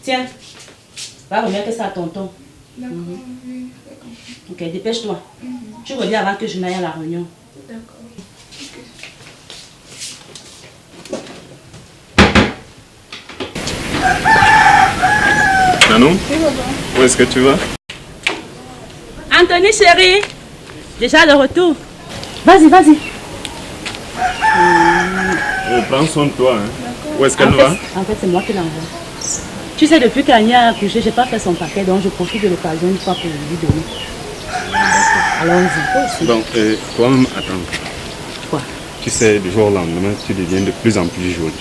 Tiens, va remettre ça à tonton. D'accord, oui. Ok, dépêche-toi. Tu reviens avant que je n'aille à la réunion. D'accord. Nanou, où est-ce que tu vas? Anthony chérie, déjà de retour. Vas-y, vas-y. Prends soin de toi. Hein. Où est-ce qu'elle va? En fait, c'est moi qui l'envoie. Tu sais, depuis qu'Ania a accouché, je n'ai pas fait son paquet, donc je profite de l'occasion une fois pour lui donner. Allons-y. Donc, toi-même, attends. Quoi? Tu sais, du jour au lendemain, tu deviens de plus en plus jolie.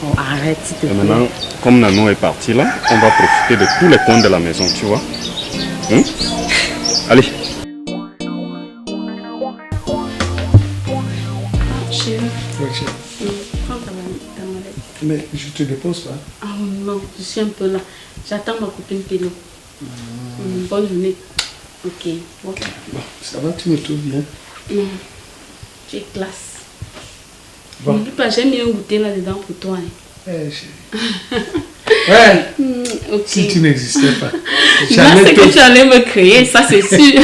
Oh, arrête, s'il te plaît. Et maintenant, comme Nanou est partie là, on va profiter de tous les coins de la maison, tu vois. Allez. Chérie. Oui, chérie. Prends ta mallette. Mais je te dépose là. Ah non, je suis un peu là. J'attends ma copine Pélo. Bonne journée. Ok. Bon, ça va, tu me trouves bien? Tu es classe. Bon. N'oublie pas, j'ai mis un goûter là-dedans pour toi. Hein. Ouais, chérie. Ouais. Ok. Si tu n'existais pas. Là, c'est que tu allais me créer, ça c'est sûr.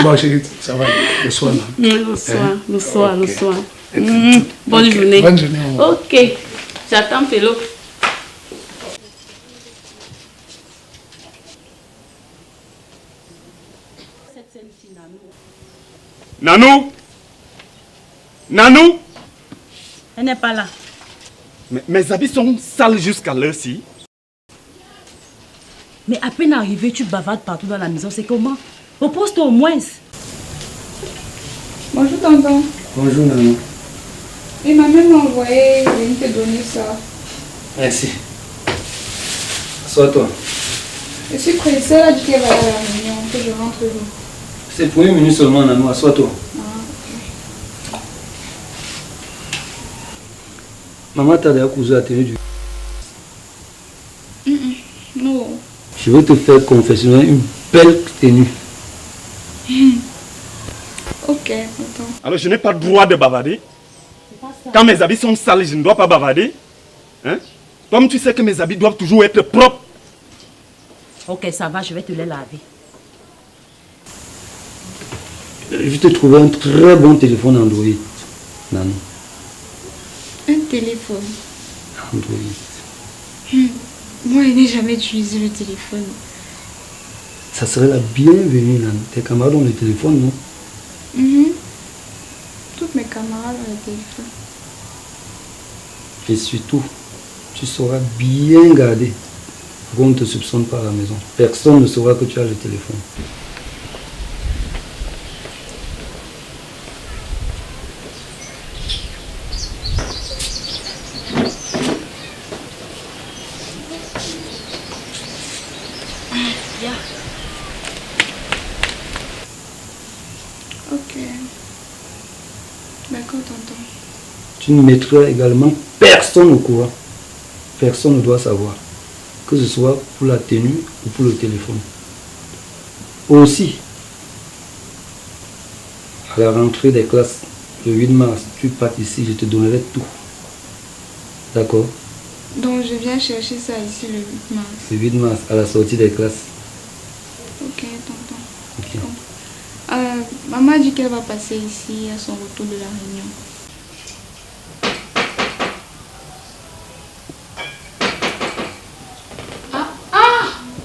Bon, chérie, ça va, le soir là. Le soir. Okay. Bonne journée. Bonne journée. Ok. J'attends Pélo. Nanou! Nanou! Elle n'est pas là. Mais mes habits sont sales jusqu'à l'heure-ci. Mais à peine arrivé, tu bavardes partout dans la maison. C'est comment? Repose-toi au moins. Bonjour tonton. Bonjour, Nanou. Et ma mère m'a envoyé venir te donner ça. Merci. Assois-toi. Je suis pressée, elle a dit qu'elle va aller à la réunion, que je rentre vite. C'est pour une minute seulement, Nanou. Assois-toi. Maman t'a déjà cousu la tenue du... Non. Je veux te faire confessionner une belle tenue. Ok, tonton. Alors je n'ai pas le droit de bavarder. Quand mes habits sont sales, je ne dois pas bavarder. Hein? Comme tu sais que mes habits doivent toujours être propres. Ok, ça va, je vais te les laver. Je t'ai trouvé un très bon téléphone Android, Nanou. Un téléphone. Android. Moi, je n'ai jamais utilisé le téléphone. Ça serait la bienvenue, Nanou. Tes camarades ont le téléphone, non? Toutes mes camarades ont le téléphone. Et surtout, tu seras bien gardé. Pour qu'on ne te soupçonne pas à la maison. Personne ne saura que tu as le téléphone. Ok. D'accord, tonton. Tu ne mettras également personne au courant. Personne ne doit savoir. Que ce soit pour la tenue ou pour le téléphone. Aussi, à la rentrée des classes, le 8 mars, tu pars ici, je te donnerai tout. D'accord? Donc, je viens chercher ça ici le 8 mars. Le 8 mars, à la sortie des classes. Ok, tonton. Ok. Maman a dit qu'elle va passer ici à son retour de la réunion.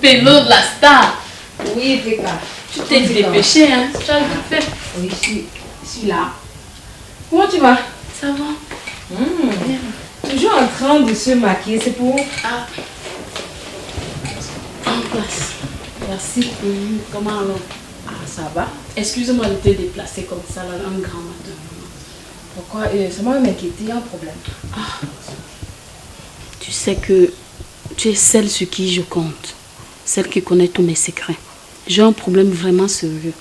Pélo de la star. Oui, Veka. Tu t'es dépêché, hein? Tu as tout fait. Oui, je suis là. Comment tu vas? Ça va. Toujours en train de se maquiller, c'est pour... Ah. En place. Merci. Comment alors? Ah, ça va. Excusez-moi de te déplacer comme ça, là, un grand matin. Pourquoi? Ça m'a m'inquiété, il y a un problème. Ah. Tu sais que tu es celle sur qui je compte. Celle qui connaît tous mes secrets. J'ai un problème vraiment sérieux.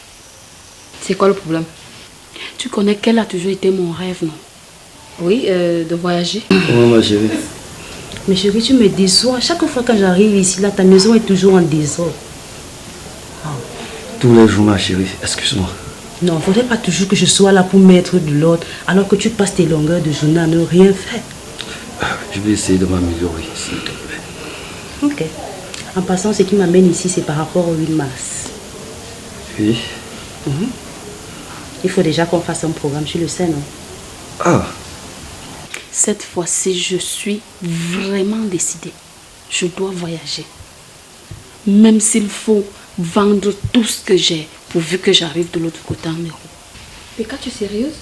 C'est quoi le problème? Tu connais qu'elle a toujours été mon rêve, non? Oui, de voyager. Comment ma chérie? Mais chérie, tu me déçois. Chaque fois que j'arrive ici, là, ta maison est toujours en désordre. Tous les jours ma chérie, excuse-moi. Non, il ne faudrait pas toujours que je sois là pour mettre de l'ordre, alors que tu passes tes longueurs de journée à ne rien faire. Je vais essayer de m'améliorer, s'il te plaît. Ok. En passant, ce qui m'amène ici, c'est par rapport au 8 mars. Oui. Il faut déjà qu'on fasse un programme, tu le sais, non? Ah, Cette fois-ci, je suis vraiment décidée. Je dois voyager. Même s'il faut vendre tout ce que j'ai, pourvu que j'arrive de l'autre côté en Europe. Péka, tu es sérieuse?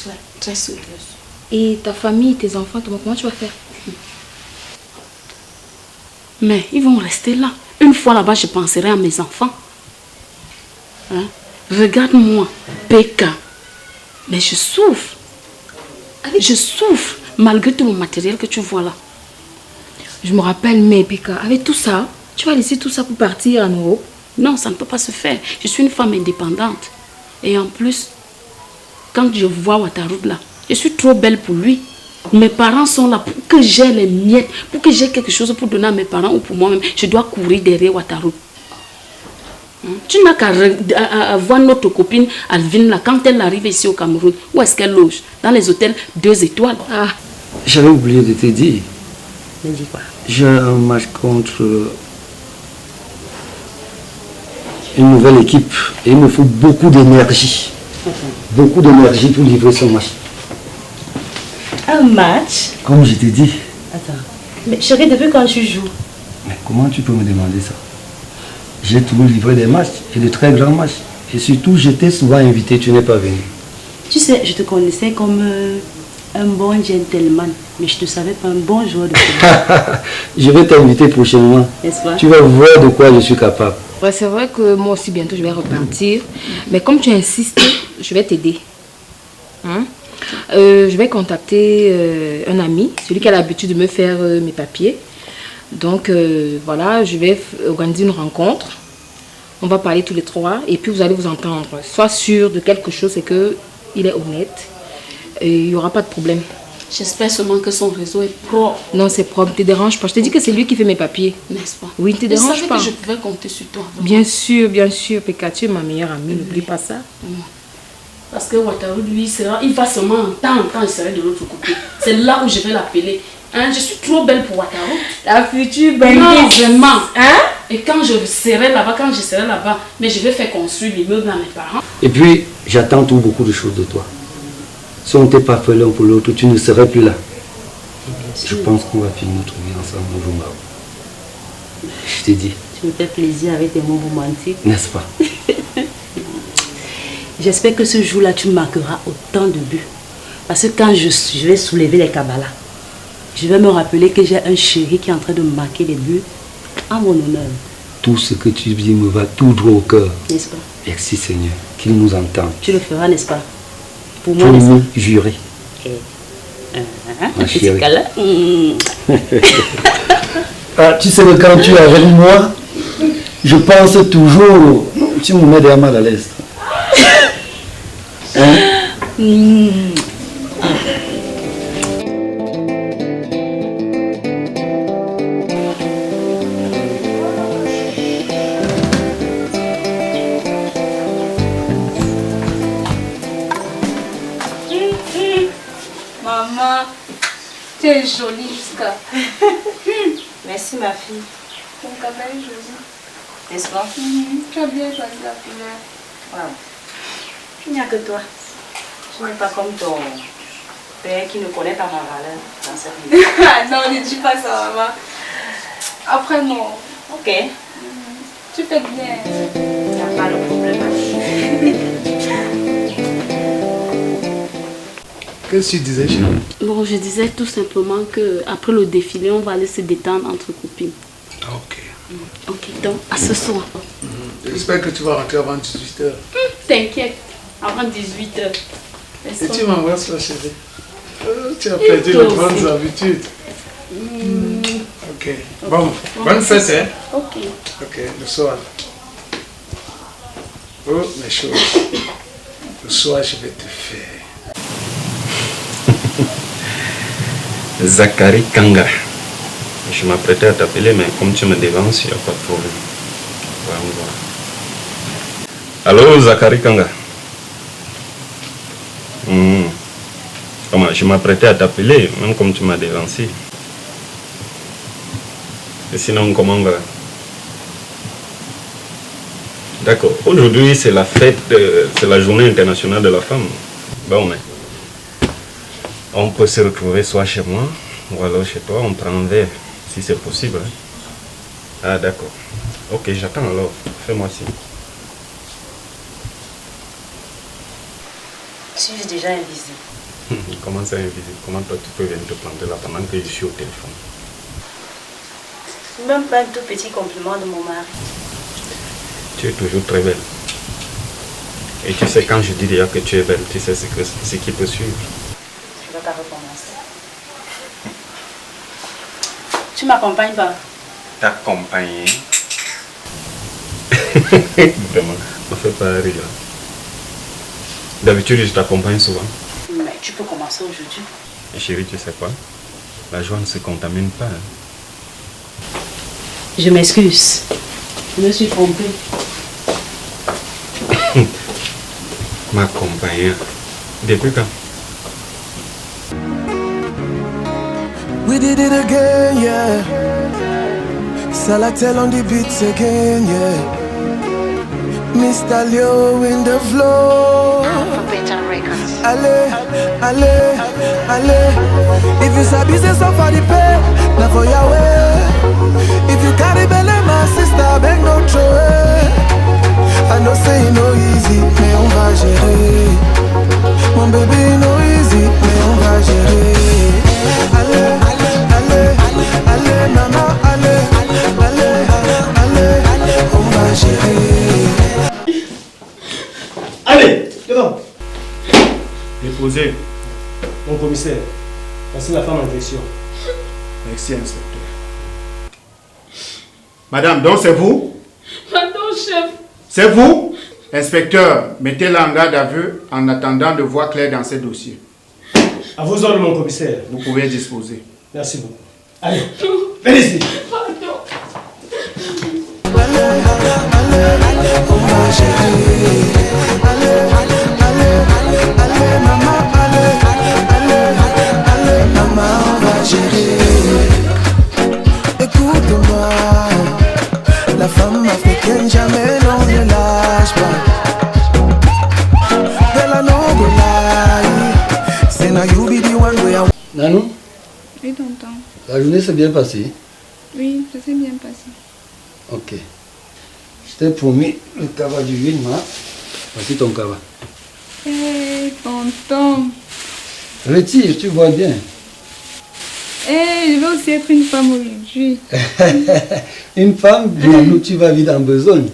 Ouais, très sérieuse. Et ta famille, tes enfants, comment tu vas faire? Mais ils vont rester là. Une fois là-bas, je penserai à mes enfants. Hein? Regarde-moi, Péka. Mais je souffre. Je souffre malgré tout le matériel que tu vois là. Je me rappelle, mais Péka, avec tout ça, tu vas laisser tout ça pour partir en Europe? Non, ça ne peut pas se faire. Je suis une femme indépendante. Et en plus, quand je vois Ouattara là, je suis trop belle pour lui. Mes parents sont là pour que j'ai les miettes, pour que j'ai quelque chose pour donner à mes parents ou pour moi-même. Je dois courir derrière Ouattara. Tu n'as qu'à voir notre copine Alvin là, quand elle arrive ici au Cameroun. Où est-ce qu'elle loge? Dans les hôtels 2 étoiles. Ah, j'avais oublié de te dire. Me dis quoi? J'ai un match contre une nouvelle équipe et il me faut beaucoup d'énergie. Beaucoup d'énergie pour livrer ce match. Un match? Comme je t'ai dit. Attends. Mais chérie, depuis quand tu joues? Mais comment tu peux me demander ça? J'ai toujours livré des matchs et de très grands matchs. Et surtout, j'étais souvent invité, tu n'es pas venu. Tu sais, je te connaissais comme un bon gentleman, mais je ne te savais pas un bon joueur de football. Je vais t'inviter prochainement. N'est-ce pas? Tu vas voir de quoi je suis capable. ouais, c'est vrai que moi aussi, bientôt, je vais repartir. Mais comme tu insistes, je vais t'aider. Hein? Je vais contacter un ami, celui qui a l'habitude de me faire mes papiers. Donc, voilà, je vais organiser une rencontre. On va parler tous les trois et puis vous allez vous entendre. Sois sûr de quelque chose, c'est qu'il est honnête et il n'y aura pas de problème. J'espère seulement que son réseau est propre. Non, c'est propre, ne te dérange pas. Je te dis que c'est lui qui fait mes papiers. N'est-ce pas? Oui, ne te Je dérange savais pas. que je pouvais compter sur toi. Bien sûr, Péka, tu es ma meilleure amie, n'oublie pas ça. Parce que Ouattara, lui, il va seulement entendre quand il serait de l'autre côté. C'est là où je vais l'appeler. Hein, je suis trop belle pour Ouattara. La future Non, vraiment. Hein? Et quand je serai là-bas, mais je vais faire construire l'immeuble à mes parents. Et puis, j'attends tout beaucoup de choses de toi. Si on n'était pas fait l'un pour l'autre, tu ne serais plus là. Je pense qu'on va finir notre vie ensemble au jour Mao. Je t'ai dit. Tu me fais plaisir avec tes mots romantiques. N'est-ce pas? J'espère que ce jour-là, tu marqueras autant de buts. Parce que quand je vais soulever les Kabbalah, je vais me rappeler que j'ai un chéri qui est en train de marquer les buts en mon honneur. Tout ce que tu dis me va tout droit au cœur. N'est-ce pas? Merci Seigneur, qu'il nous entende. Tu le feras, n'est-ce pas? Pour Pour moi, n'est-ce nous jurer. pas? Ma Petit chérie. câlin. Ah, tu sais que quand tu es avec moi, je pense toujours. Tu me mets des mal à l'aise. Hein? Maman, tu es jolie jusqu'à... Merci, ma fille. Ton cabane est joli. N'est-ce pas? Tu as bien choisi la couleur. Wow. Il n'y a que toi. Tu n'es pas comme ton père qui ne connaît pas ma valeur dans cette vie. Non, ne dis pas ça, maman. Après, non. Ok. Tu fais bien. Il n'y a pas de problème. Qu'est-ce que tu disais, chérie? Bon, je disais tout simplement que après le défilé, on va aller se détendre entre copines. Ok. Ok, donc à ce soir. J'espère que tu vas rentrer avant 18h. T'inquiète, avant 18h. Et tu m'embrasses là, chérie. Tu as perdu les bonnes habitudes. Ok. Bon, bonne fête, hein? Ok. Ok, le soir. Oh, mes choses. Le soir, je vais te faire. Zachary Kanga. Je m'apprêtais à t'appeler, mais comme tu me devances, il n'y a pas de problème. On va. Allô, Zachary Kanga. Comment, je m'apprêtais à t'appeler, même comme tu m'as devancé. Et sinon, comment on va? D'accord. Aujourd'hui, c'est la fête, c'est la journée internationale de la femme. Bon, on peut se retrouver soit chez moi, ou alors chez toi, on prend un verre, si c'est possible. Hein. Ah, d'accord. Ok, j'attends alors. Fais-moi signe. Suis-je déjà invisible? Comment ça, invisible? Comment toi, tu peux venir te planter là pendant que je suis au téléphone? Même pas un tout petit compliment de mon mari. Tu es toujours très belle. Et tu sais, quand je dis déjà que tu es belle, tu sais ce qui peut suivre. Je ne vais pas recommencer. Tu m'accompagnes pas? T'accompagner? Vraiment, on fait pas rire. D'habitude, je t'accompagne souvent. Mais tu peux commencer aujourd'hui. Et chérie, tu sais quoi? La joie ne se contamine pas. Hein. Je m'excuse. Je me suis trompée. M'accompagner. Depuis quand? We did it again, yeah. Salatel on the beats again, yeah. Mr. Leo in the flow. Allez, allez, allez. If you sabi say so for the pay, now for your way. If you carry belly, my sister, beg no throw it. I know say no easy, mais on va gérer. Mon bébé no easy, mais on va gérer. Allez, allez, allez, maman, allez, allez, allez, on va gérer. Allez, devant. Déposez. Mon commissaire, voici la femme en question. Merci, inspecteur. Madame, donc c'est vous? Pardon, chef. C'est vous? Inspecteur, mettez-la en garde à vue en attendant de voir clair dans ce dossier. À vos ordres, mon commissaire. Vous pouvez disposer. Merci beaucoup. Allez, venez ici. Pardon. Allez, on va gérer. Allez, maman, allez, maman, on va gérer. Écoute-moi, la femme africaine jamais l'on ne lâche pas. De la noble, c'est na you be the one way I... Nanou, Oui, tonton. la journée s'est bien passée. Oui, ça s'est bien passé. Ok. Je t'ai promis le cabas du 8 mars. Voici ton cabas. Hé, tonton. Retire, tu vois bien. Hé, je vais aussi être une femme aujourd'hui. Une femme, Nanou, tu vas vivre en besogne.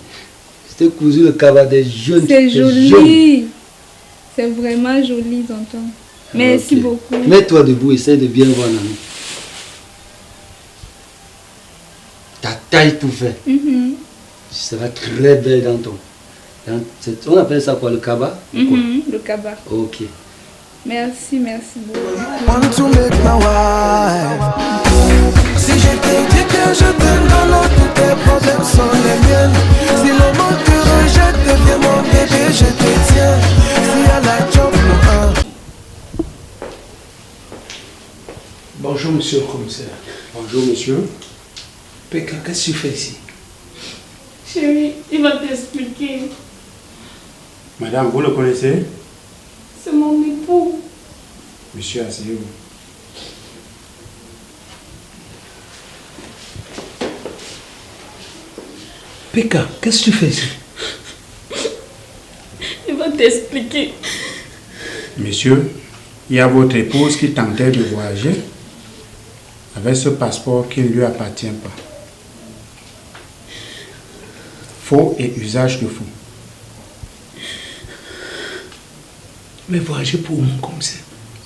Je t'ai cousu le cabas des jeunes. C'est des jeunes. joli. C'est vraiment joli, tonton. Merci Ok. beaucoup. Mets-toi debout, essaie de bien voir Nanou. Ta taille tout fait. Mhm. Tu seras très belle dans ton... on appelle ça quoi, le cabas? Mhm, le cabas. Ok. Merci, merci beaucoup. Want to make my wife. Si je te dis que je te donne, tous tes problèmes sont les miens. Si le monde te rejette, deviens mon bébé, je te tiens. Si à la job, non. Bonjour, monsieur le commissaire. Bonjour, monsieur. Pékin, qu'est-ce que tu fais ici? Chérie, il va t'expliquer. Madame, vous le connaissez? C'est mon époux. Monsieur, asseyez-vous. Pékin, qu'est-ce que tu fais ici? Il va t'expliquer. Monsieur, il y a votre épouse qui tentait de voyager avec ce passeport qui ne lui appartient pas. Faux et usage de faux. Mais voyager pour mon commissaire.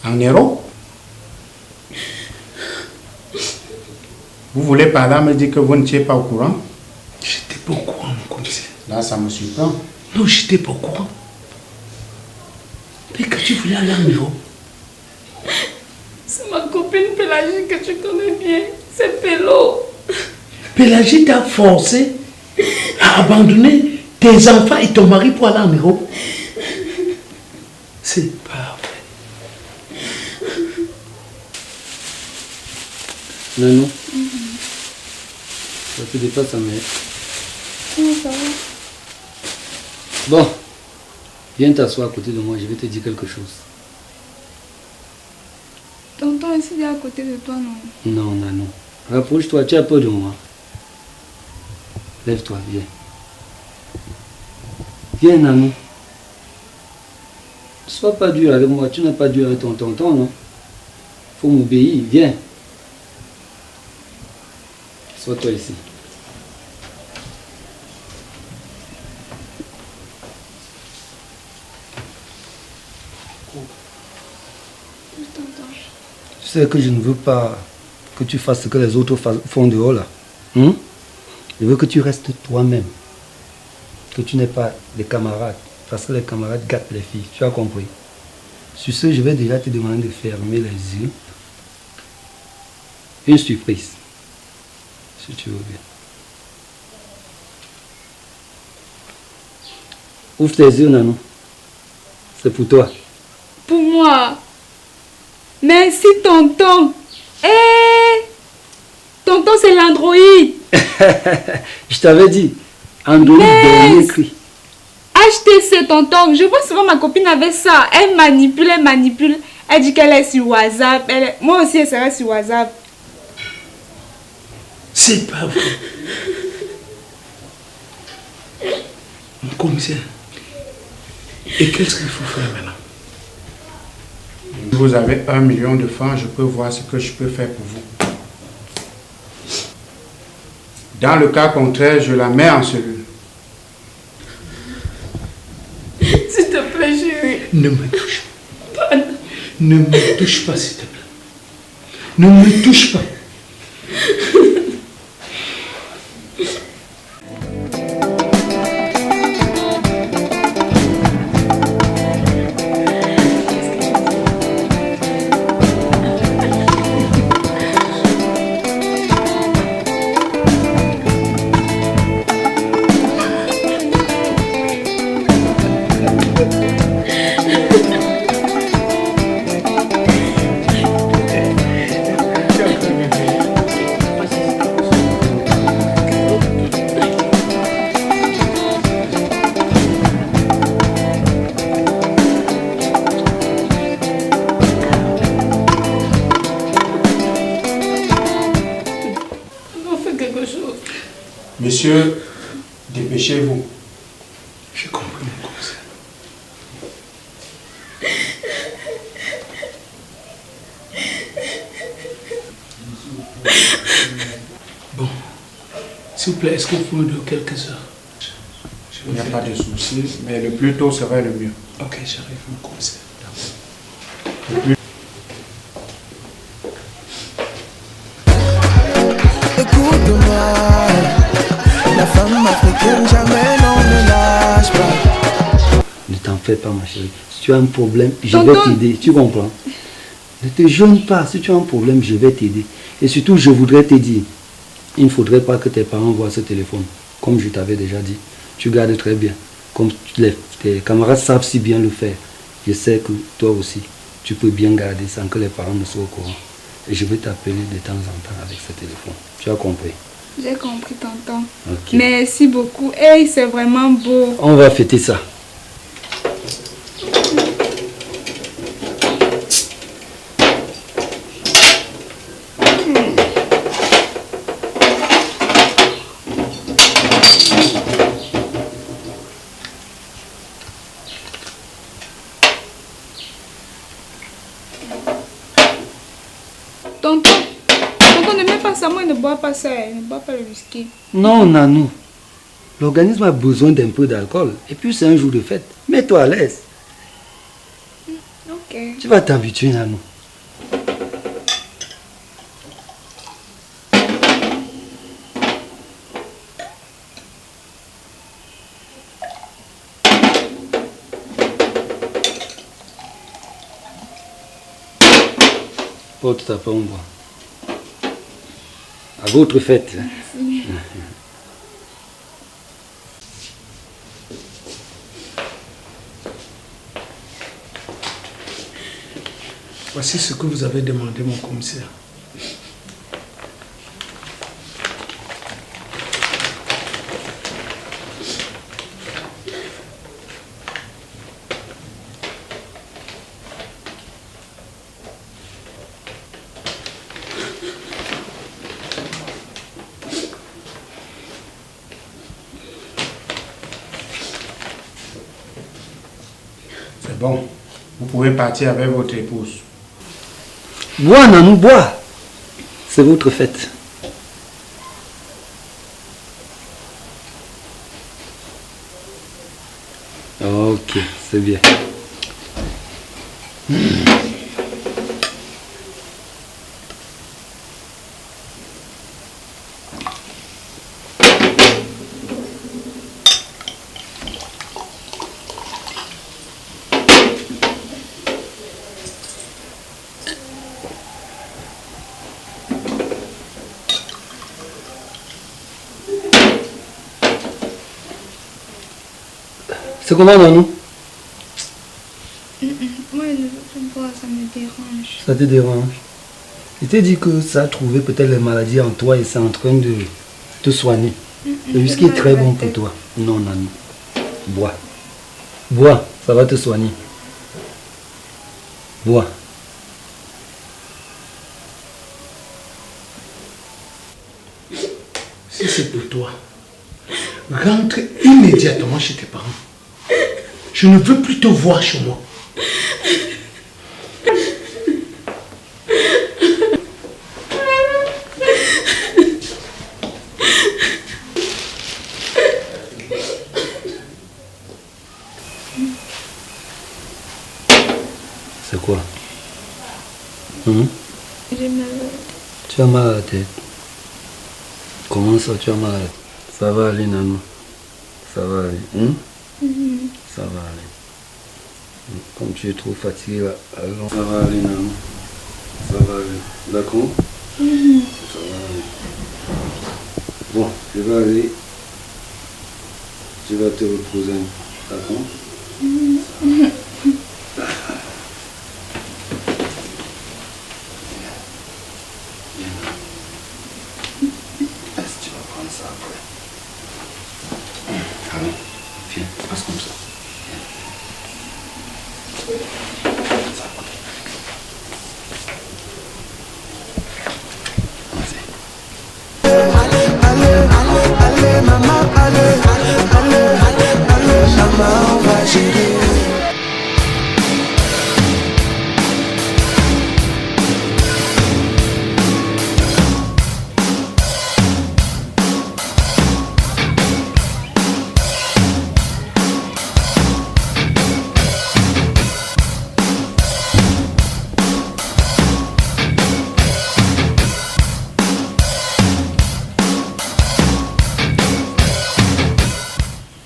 En Europe? Vous voulez par là me dire que vous n'étiez pas au courant? J'étais pas au courant, mon commissaire. Là, ça me surprend. Non, j'étais pas au courant. Mais quand tu voulais aller en Europe? C'est ma copine Pélagie que tu connais bien. C'est Pélo. Pélagie t'a forcé à abandonner tes enfants et ton mari pour aller en Europe? C'est pas vrai. Nanou, ça te dépasse à mettre. Comment ça va? Bon, viens t'asseoir à côté de moi, je vais te dire quelque chose. Tonton, est-ce qu'il est à côté de toi, non? Non, Nanou. Rapproche-toi, tu as peur de moi. Lève-toi, viens. Viens, Nanou. Ne sois pas dur avec moi, tu n'as pas dur avec ton tonton, non? Faut m'obéir, viens. Sois-toi ici. Tu sais que je ne veux pas que tu fasses ce que les autres font dehors là. Je veux que tu restes toi-même. Que tu n'aies pas des camarades. Parce que les camarades gâtent les filles. Tu as compris? Sur ce, je vais déjà te demander de fermer les yeux. Une surprise. Si tu veux bien. Ouvre tes yeux, Nanou. C'est pour toi. Pour moi. Merci, tonton. Tonton, c'est l'Android. Je t'avais dit. Android dernier cri. HTC, tonton. Je vois souvent ma copine avec ça. Elle manipule, elle manipule. Elle dit qu'elle est sur WhatsApp. Moi aussi, elle sera sur WhatsApp. C'est pas vrai. Mon commissaire. Et qu'est-ce qu'il faut faire maintenant? Vous avez 1 million de francs, je peux voir ce que je peux faire pour vous. Dans le cas contraire, je la mets en cellule. S'il te plaît, chérie. Ne me touche pas. Ne me touche pas, s'il te plaît. Ne me touche pas. Monsieur, dépêchez-vous. J'ai compris, mon commissaire. Bon, s'il vous plaît, est-ce que vous pouvez me donner quelques heures? Il n'y a pas de souci, mais le plus tôt serait le mieux. Ok, j'arrive, mon commissaire. Écoute-moi, la femme africaine jamais non ne lâche pas. Ne t'en fais pas, ma chérie. Si tu as un problème, je vais t'aider. Tu comprends? Ne te gêne pas. Si tu as un problème, je vais t'aider. Et surtout, je voudrais te dire, il ne faudrait pas que tes parents voient ce téléphone. Comme je t'avais déjà dit, tu gardes très bien. Comme tes camarades savent si bien le faire. Je sais que toi aussi, tu peux bien garder sans que les parents ne soient au courant. Et je vais t'appeler de temps en temps avec ce téléphone. Tu as compris? J'ai compris, tonton. Okay. Merci beaucoup. Hey, c'est vraiment beau. On va fêter ça. Tonton, ne mets pas ça, moi, ne bois pas ça, ne bois pas le whisky. Non, Nanou. L'organisme a besoin d'un peu d'alcool. Et puis c'est un jour de fête. Mets-toi à l'aise. Ok. Tu vas t'habituer, Nanou. Porte ta pomme. À votre fête. Merci. Voici ce que vous avez demandé, mon commissaire. bon. Vous pouvez partir avec votre épouse. Bois, Nanou, bois. C'est votre fête. Ok, c'est bien. C'est comment, Nanou? Moi, je veux pas, ça me dérange. Ça te dérange? Je t'ai dit que ça a trouvé peut-être les maladies en toi et c'est en train de te soigner. Le whisky est très bon pour toi. Non, Nanou. Bois. Bois, ça va te soigner. Bois. Si c'est pour toi, rentre immédiatement chez tes parents. Je ne veux plus te voir chez moi. C'est quoi? J'ai mal. Tu as mal à la tête. Comment ça, tu as mal à la tête? Ça va aller, Nanou. Ça va aller. Ça va aller. Comme tu es trop fatigué là, allons. Ça va aller, Nanou. Ça va aller. D'accord? Ça va aller. Bon, je vais aller. Tu vas te reposer. D'accord? Tu vas prendre ça après. Allez, viens, passe comme ça. Allez, maman, allez, maman, on va gérer.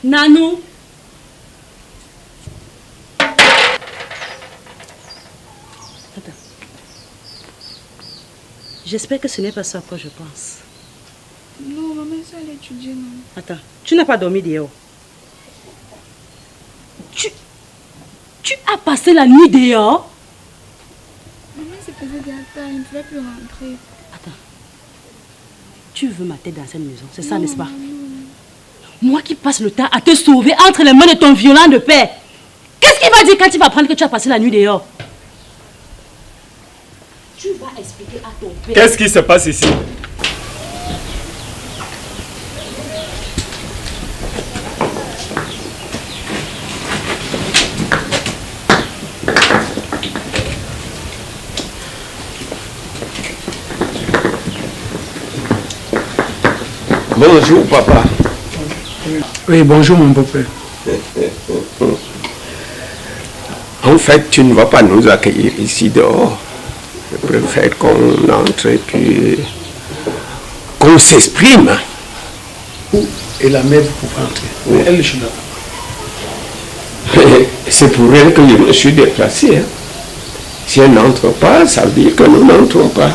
Nanou. Attends. J'espère que ce n'est pas ça que je pense. Non, maman, ça elle étudie, non. Attends, tu n'as pas dormi dehors. Tu as passé la nuit dehors? Maman se faisait bien tard, il ne pouvait plus rentrer. Attends. Tu veux ma tête dans cette maison, c'est ça, n'est-ce pas? Moi qui passe le temps à te sauver entre les mains de ton violent de père. Qu'est-ce qu'il va dire quand il va apprendre que tu as passé la nuit dehors? Tu vas expliquer à ton père. Qu'est-ce qui se passe ici? Bonjour, papa. Oui, bonjour mon beau-père. En fait, tu ne vas pas nous accueillir ici dehors. Je préfère qu'on entre et puis qu'on s'exprime. Où est la mère, vous pouvez entrer. Oui. Elle est chez là. C'est pour elle que je me suis déplacé. Hein. Si elle n'entre pas, ça veut dire que nous n'entrons pas.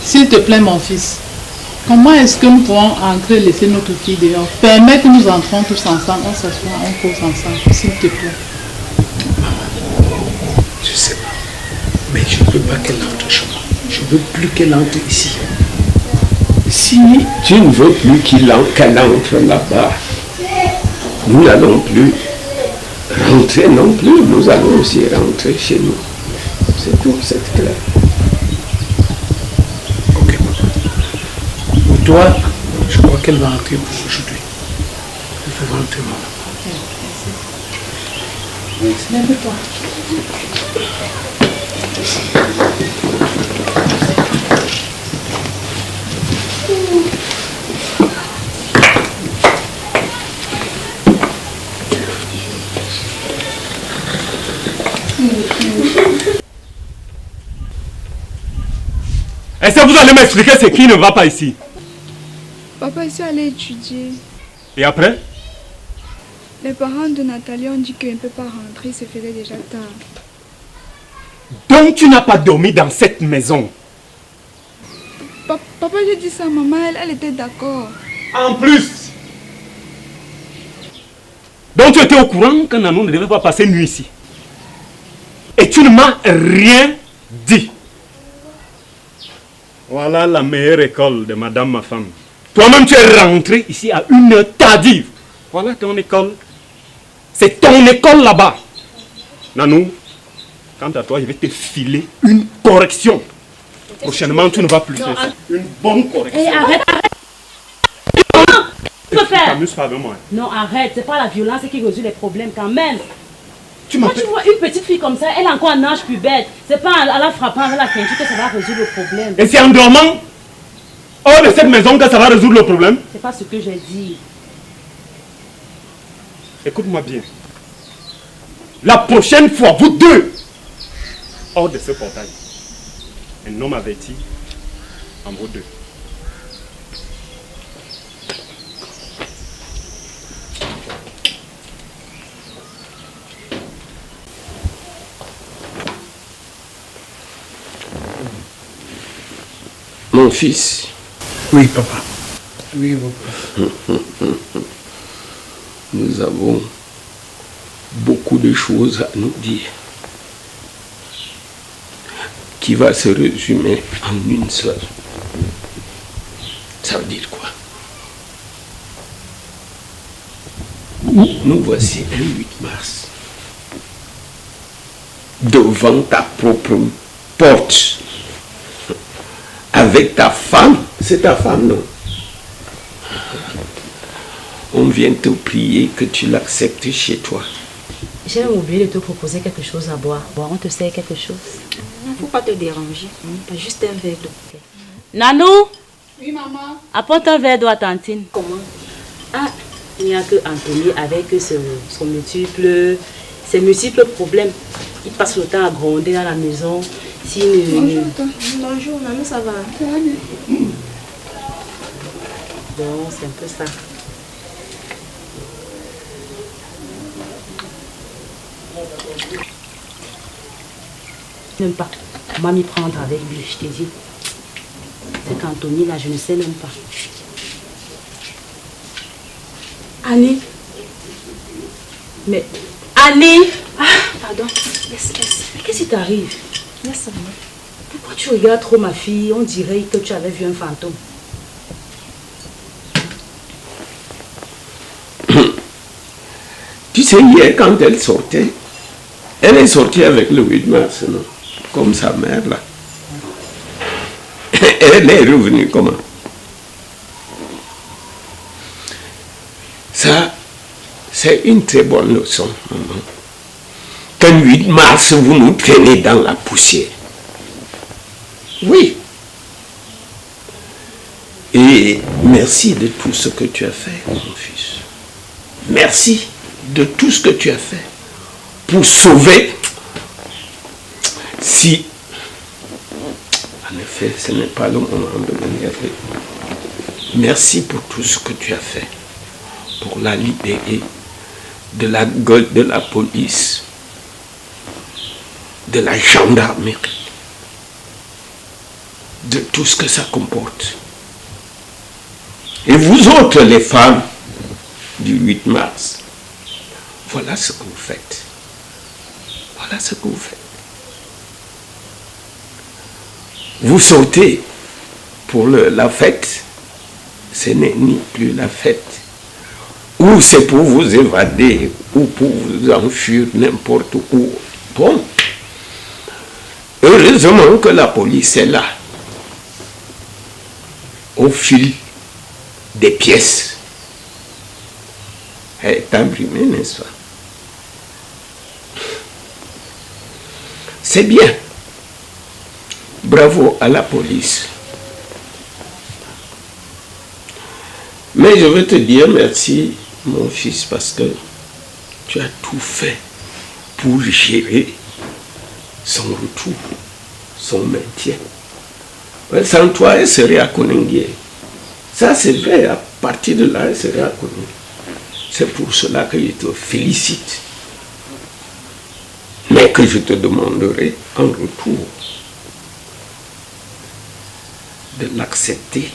S'il te plaît, mon fils, comment est-ce que nous pouvons entrer et laisser notre fille dehors? Permets que nous entrons tous ensemble, on s'assoit, on cause ensemble, s'il te plaît. Je sais pas. Mais je ne veux pas qu'elle entre chez moi. Je ne veux plus qu'elle entre ici. Si tu ne veux plus qu'elle entre là-bas, nous n'allons plus rentrer non plus. Nous allons aussi rentrer chez nous. C'est tout, c'est clair. Ok, papa. Pour toi, je crois qu'elle va entrer pour aujourd'hui. Elle peut rentrer, maman. Lève-toi. Est-ce que vous allez m'expliquer ce qui ne va pas ici? Papa, je suis allée étudier. Et après? Les parents de Nathalie ont dit qu'elle ne peut pas rentrer, il se faisait déjà tard. Donc tu n'as pas dormi dans cette maison? Papa, j'ai dit ça à maman, elle était d'accord. En plus! Donc tu étais au courant que Nanou ne devait pas passer nuit ici? Et tu ne m'as rien dit? Voilà la meilleure école de madame ma femme. Toi-même tu es rentré ici à une heure tardive. Voilà ton école. C'est ton école là-bas. Nanou, quant à toi, je vais te filer une correction. Prochainement, tu ne vas plus faire ça. Une bonne correction. Hé, arrête. Tu peux faire? T'amuses pas de moi. Non, arrête. C'est pas la violence qui résout les problèmes quand même. Tu Quand tu vois une petite fille comme ça, elle est encore en âge pubère. C'est pas en la frappant avec la ceinture que ça va résoudre le problème. Et c'est en dormant hors de cette maison que ça va résoudre le problème? C'est pas ce que j'ai dit. Écoute-moi bien. La prochaine fois, vous deux, hors de ce portail, un homme averti en vous deux. Mon fils. Oui, papa. Oui, papa. Nous avons beaucoup de choses à nous dire, qui va se résumer en une seule. Ça veut dire quoi? Nous voici un 8 mars, devant ta propre porte, avec ta femme. C'est ta femme, non? On vient te prier que tu l'acceptes chez toi. J'ai oublié de te proposer quelque chose à boire. Bon, on te sert quelque chose. Il ne faut pas te déranger. Pas juste un verre d'eau. Nanou? Oui, maman. Apporte un verre d'eau à tantine. Comment? Ah, il n'y a que Anthony avec ses multiples problèmes. Il passe le temps à gronder dans la maison. Bonjour, maman, ça va? Bon, c'est un peu ça. Même pas. On m'a mis prendre avec lui, je t'ai dit. C'est qu'Anthony, là, je ne sais même pas. Annie. Mais, Annie! Ah, pardon. Laisse. Mais qu'est-ce qui t'arrive? Laisse moi. Pourquoi tu regardes trop ma fille? On dirait que tu avais vu un fantôme. Tu sais, hier, quand elle sortait, elle est sortie avec le 8 mars, non? Comme sa mère, là. Elle est revenue comment? Ça, c'est une très bonne leçon, maman. Qu'un 8 mars, vous nous traînez dans la poussière. Oui. Et merci de tout ce que tu as fait, mon fils. Merci de tout ce que tu as fait pour sauver. Si, en effet, ce n'est pas le moment de m'énerver. Merci pour tout ce que tu as fait pour la libérer de la gueule de la police, de la gendarmerie, de tout ce que ça comporte. Et vous autres, les femmes du 8 mars, voilà ce que vous faites. Voilà ce que vous faites. Vous sortez pour la fête, ce n'est ni plus la fête. Ou c'est pour vous évader, ou pour vous enfuir n'importe où. Bon. Heureusement que la police est là. Au fil des pièces. Elle est imprimée, n'est-ce pas? C'est bien. Bravo à la police. Mais je veux te dire merci, mon fils, parce que tu as tout fait pour gérer son retour, son maintien. Sans toi, elle serait à Koningé. Ça, c'est vrai. À partir de là, elle serait à Koningé. C'est pour cela que je te félicite. Mais que je te demanderai en retour de l'accepter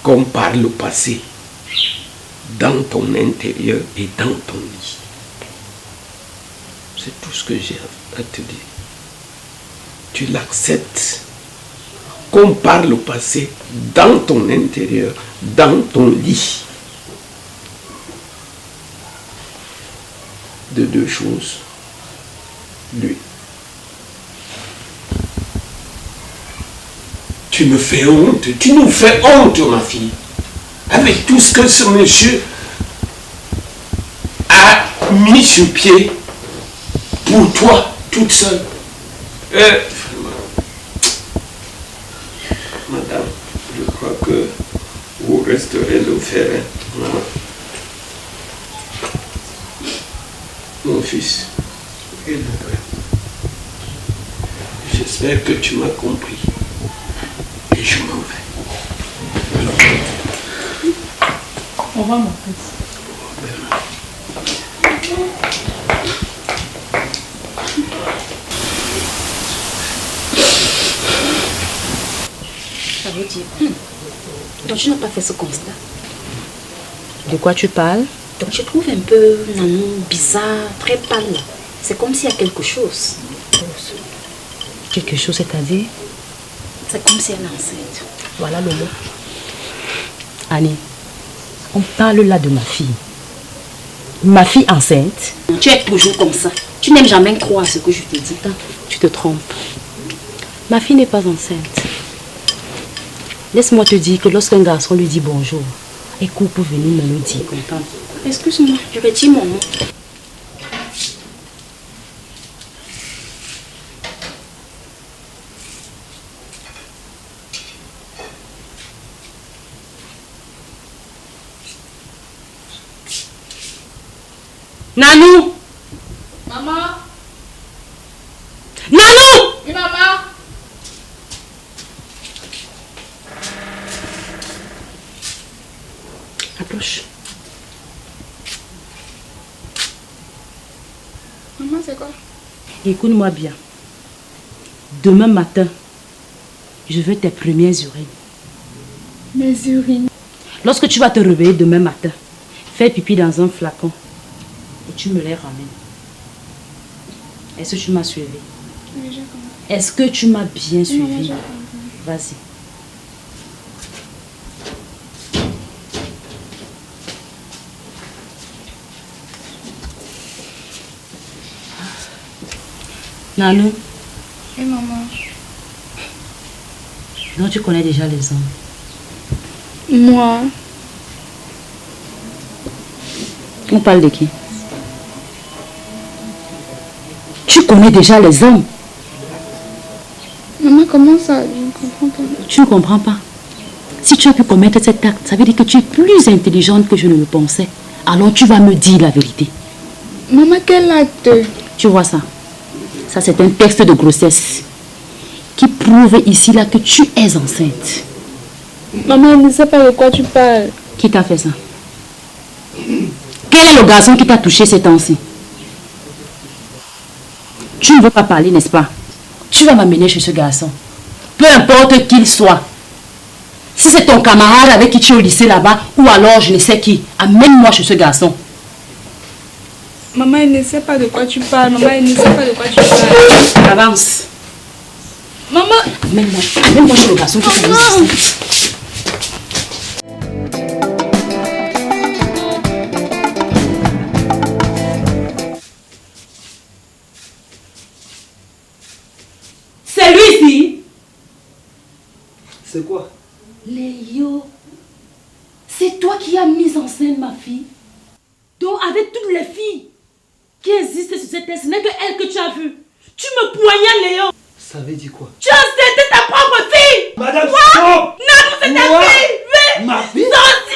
comme par le passé, dans ton intérieur et dans ton lit. C'est tout ce que j'ai à te dire. Tu l'acceptes comme par le passé, dans ton intérieur, dans ton lit. De deux choses, lui. Tu me fais honte, tu nous fais honte, ma fille. Avec tout ce que ce monsieur a mis sur pied pour toi, toute seule. Madame, je crois que vous resterez le fer. Mon fils et mon père, j'espère que tu m'as compris. Et je m'en vais. Au revoir, mon fils. Ça veut dire. Donc tu n'as pas fait ce constat. De quoi tu parles? Donc je trouve un peu Nanou bizarre, très pâle. C'est comme s'il y a quelque chose. Quelque chose, c'est-à-dire? C'est comme si elle est enceinte. Voilà le mot. Annie, on parle là de ma fille. Ma fille enceinte? Tu es toujours comme ça. Tu n'aimes jamais croire ce que je te dis. Tu te trompes. Ma fille n'est pas enceinte. Laisse-moi te dire que lorsqu'un garçon lui dit bonjour, elle court pour venir me le dire. Excuse-moi, je vais dire mon nom. Nanou! Maman! Nanou! Oui, maman! Approche. Maman, c'est quoi? Écoute-moi bien. Demain matin, je veux tes premières urines. Mes urines. Lorsque tu vas te réveiller demain matin, fais pipi dans un flacon et tu me les ramènes. Est-ce que tu m'as suivi? Oui, j'ai compris. Est-ce que tu m'as bien suivi? Maman, j'ai compris. Vas-y. Nanou, Et maman? donc tu connais déjà les hommes. Moi? On parle de qui? Tu connais déjà les hommes. Maman, comment ça? Je ne comprends pas. Tu ne comprends pas. Si tu as pu commettre cet acte, ça veut dire que tu es plus intelligente que je ne le pensais. Alors tu vas me dire la vérité. Maman, quel acte? Tu vois ça? Ça, c'est un texte de grossesse qui prouve ici là que tu es enceinte. Maman, elle ne sait pas de quoi tu parles. Qui t'a fait ça? Quel est le garçon qui t'a touché ces temps-ci? Tu ne veux pas parler, n'est-ce pas? Tu vas m'amener chez ce garçon. Peu importe qu'il soit. Si c'est ton camarade avec qui tu es au lycée là-bas, ou alors je ne sais qui, amène-moi chez ce garçon. Maman, elle ne sait pas de quoi tu parles. Maman, elle ne sait pas de quoi tu parles. Avance. Maman. Amène-moi chez le garçon qui t'a mis ici. C'est lui-ci. C'est quoi? Léo, c'est toi qui as mis en scène ma fille. Donc avec toutes les filles. qui existe sur cette terre, ce n'est que elle que tu as vue. Tu me poignardes, Léon. Ça veut dire quoi? Tu as c'était ta propre fille. Madame, quoi? stop. Non, c'est ta fille. Ma fille? Sorti.